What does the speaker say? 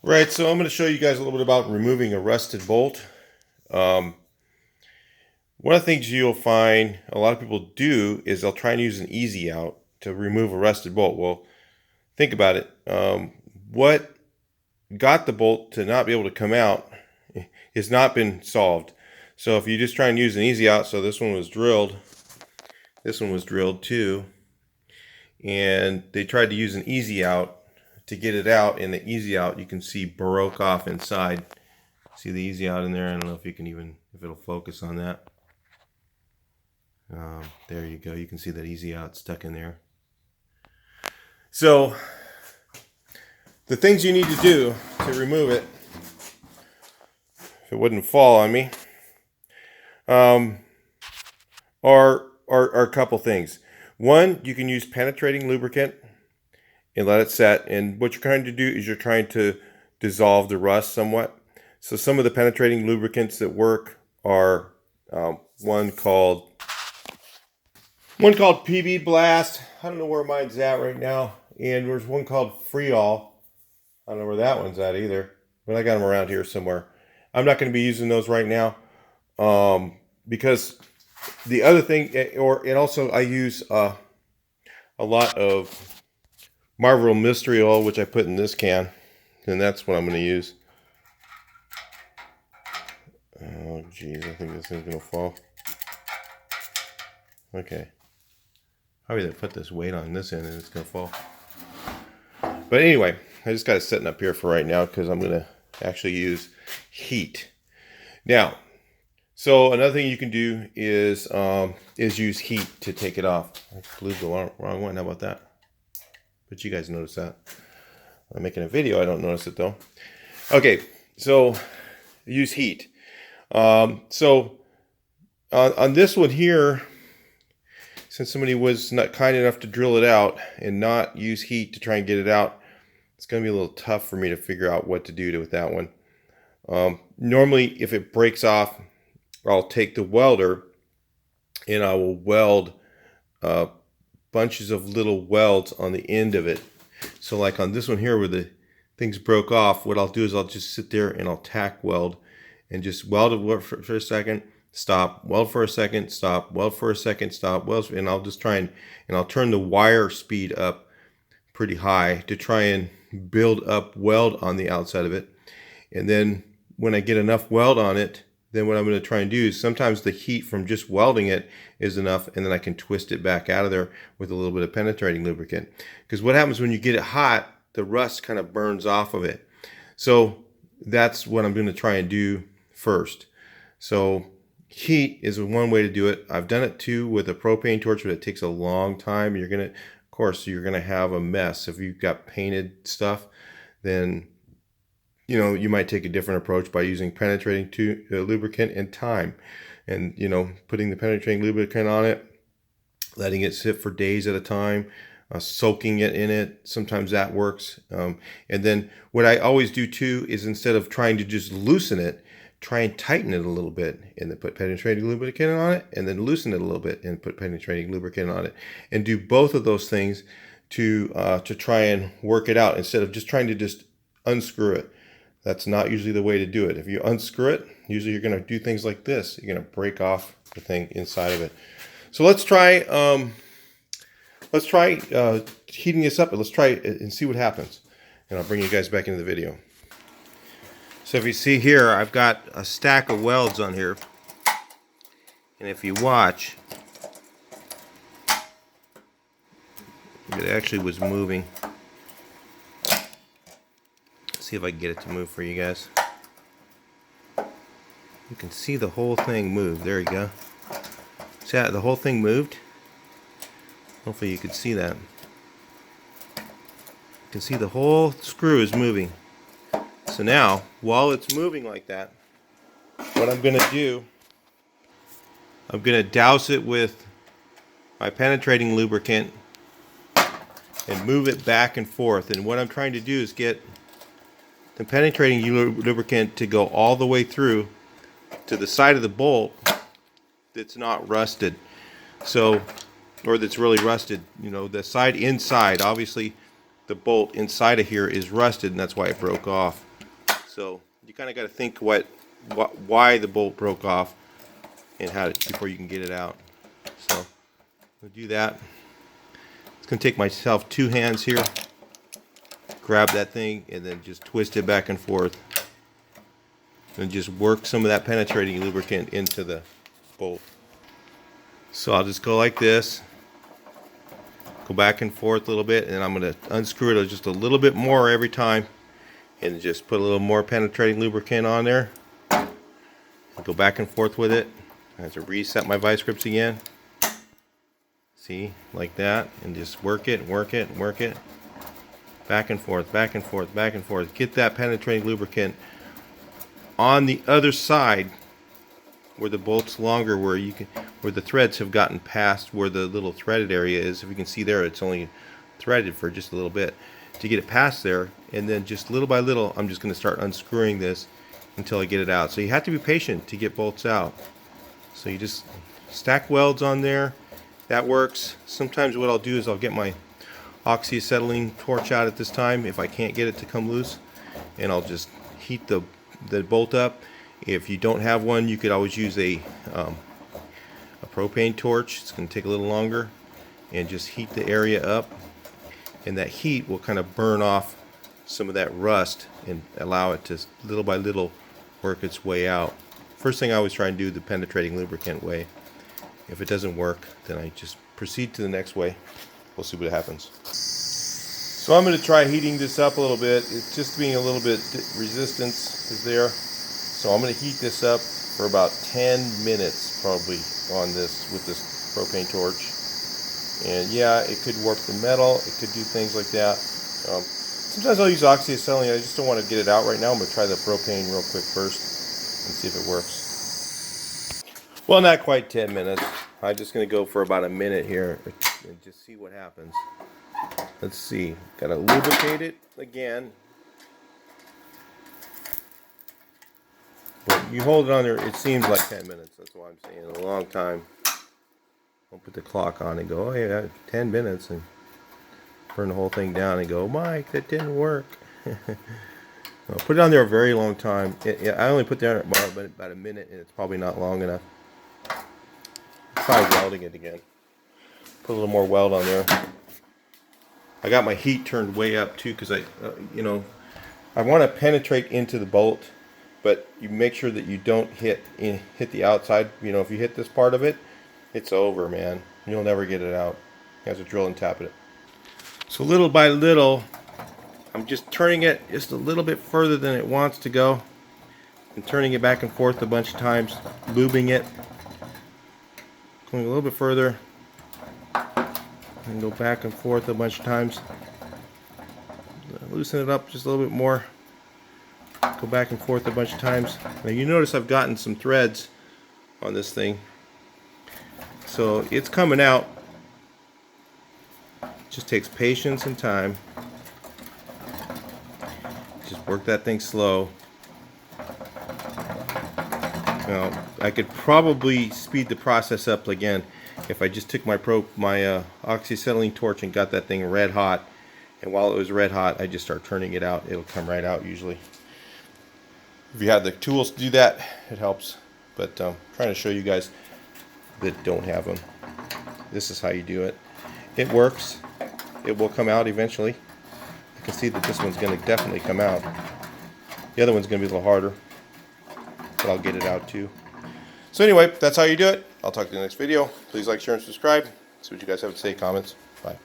Right, so I'm going to show you guys a little bit about removing a rusted bolt. Um, One of the things you'll find a lot of people do is they'll try and use an easy out to remove a rusted bolt. Well, think about it. What got the bolt to not be able to come out has not been solved. So if you just try and use an easy out, so this one was drilled too, and they tried to use an easy out to get it out, and the easy out you can see broke off inside. See the easy out in there? I don't know if you can even, if it'll focus on that. There you go. You can see that easy out stuck in there. So the things you need to do to remove it, if it wouldn't fall on me, are a couple things. One, you can use penetrating lubricant and let it set. And what you're trying to do is you're trying to dissolve the rust somewhat. So some of the penetrating lubricants that work are one called PB Blast. I don't know where mine's at right now. And there's one called Freol. I don't know where that one's at either, but I got them around here somewhere. I'm not going to be using those right now because the other thing, and also I use a lot of Marlboro Mystery Oil, which I put in this can, and that's what I'm going to use. Oh, geez, I think this thing's going to fall. Okay. Probably they put this weight on this end and it's going to fall. But anyway, I just got it sitting up here for right now because I'm going to actually use heat. Now, so another thing you can do is use heat to take it off. I glued the wrong one. How about that? But you guys notice that. I'm making a video. I don't notice it though. Okay, so use heat. So on this one here, since somebody was not kind enough to drill it out and not use heat to try and get it out, it's going to be a little tough for me to figure out what to do with that one. Normally, if it breaks off, I'll take the welder and I will weld bunches of little welds on the end of it. So like on this one here where the things broke off, what I'll do is I'll just sit there and I'll tack weld and just weld it for a second, stop, weld for a second, stop, weld for a second, stop, weld, and I'll just try and I'll turn the wire speed up pretty high to try and build up weld on the outside of it. And then when I get enough weld on it, then what I'm going to try and do is sometimes the heat from just welding it is enough, and then I can twist it back out of there with a little bit of penetrating lubricant. Because what happens when you get it hot, the rust kind of burns off of it. So that's what I'm going to try and do first. So heat is one way to do it. I've done it too with a propane torch, but it takes a long time. You're going to, of course, you're going to have a mess. If you've got painted stuff, then you know, you might take a different approach by using penetrating lubricant and time. And, you know, putting the penetrating lubricant on it, letting it sit for days at a time, soaking it in it. Sometimes that works. And then what I always do too is instead of trying to just loosen it, try and tighten it a little bit and then put penetrating lubricant on it and then loosen it a little bit and put penetrating lubricant on it. And do both of those things to try and work it out instead of just trying to just unscrew it. That's not usually the way to do it. If you unscrew it, usually you're going to do things like this. You're going to break off the thing inside of it. So let's try heating this up, and let's try it and see what happens. And I'll bring you guys back into the video. So if you see here, I've got a stack of welds on here. And if you watch, it actually was moving. See if I can get it to move for you guys. You can see the whole thing move. There you go. See how the whole thing moved? Hopefully you can see that. You can see the whole screw is moving. So now, while it's moving like that, what I'm going to do, I'm going to douse it with my penetrating lubricant and move it back and forth. And what I'm trying to do is get the penetrating lubricant to go all the way through to the side of the bolt that's not rusted. So, or that's really rusted, you know, the side inside, obviously the bolt inside of here is rusted and that's why it broke off. So you kind of got to think why the bolt broke off and how before you can get it out. So we'll do that. It's going to take myself 2 hands here, grab that thing, and then just twist it back and forth. And just work some of that penetrating lubricant into the bolt. So I'll just go like this, go back and forth a little bit, and I'm going to unscrew it just a little bit more every time, and just put a little more penetrating lubricant on there. Go back and forth with it. I have to reset my vice grips again. See, like that, and just work it, work it, work it. Back and forth, back and forth, back and forth. Get that penetrating lubricant on the other side where the bolt's longer, where the threads have gotten past where the little threaded area is. If you can see there, it's only threaded for just a little bit. To get it past there, and then just little by little, I'm just going to start unscrewing this until I get it out. So you have to be patient to get bolts out. So you just stack welds on there. That works. Sometimes what I'll do is I'll get my oxyacetylene torch out at this time if I can't get it to come loose, and I'll just heat the bolt up. If you don't have one, you could always use a propane torch. It's going to take a little longer, and just heat the area up, and that heat will kind of burn off some of that rust and allow it to little by little work its way out. First thing I always try and do the penetrating lubricant way. If it doesn't work, then I just proceed to the next way. We'll see what happens. So I'm going to try heating this up a little bit. It's just being a little bit resistance is there. So I'm going to heat this up for about 10 minutes probably on this with this propane torch. And yeah, it could warp the metal. It could do things like that. Sometimes I'll use oxyacetylene. I just don't want to get it out right now. I'm going to try the propane real quick first and see if it works. Well, not quite 10 minutes. I'm just going to go for about a minute here and just see what happens. Let's see. Got to lubricate it again. But you hold it on there, it seems like 10 minutes. That's why I'm saying a long time. I'll put the clock on and go, oh yeah, 10 minutes, and burn the whole thing down and go, Mike, that didn't work. I'll put it on there a very long time. I only put it there about a minute, and it's probably not long enough. Try welding it again. Put a little more weld on there. I got my heat turned way up too, because I want to penetrate into the bolt, but you make sure that you don't hit the outside. If you hit this part of it, it's over, man. You'll never get it out. You have to drill and tap it. So little by little, I'm just turning it just a little bit further than it wants to go, and turning it back and forth a bunch of times, lubing it. Going a little bit further and go back and forth a bunch of times. Loosen it up just a little bit more. Go back and forth a bunch of times. Now you notice I've gotten some threads on this thing. So it's coming out. It just takes patience and time. Just work that thing slow. Now, I could probably speed the process up again if I just took my oxyacetylene torch and got that thing red hot, and while it was red hot I just start turning it out. It'll come right out usually. If you have the tools to do that, it helps, but I'm trying to show you guys that don't have them. This is how you do it. It works. It will come out eventually. You can see that this one's going to definitely come out. The other one's going to be a little harder, but I'll get it out too. So anyway, that's how you do it. I'll talk to you in the next video. Please like, share, and subscribe. See what you guys have to say. Comments. Bye.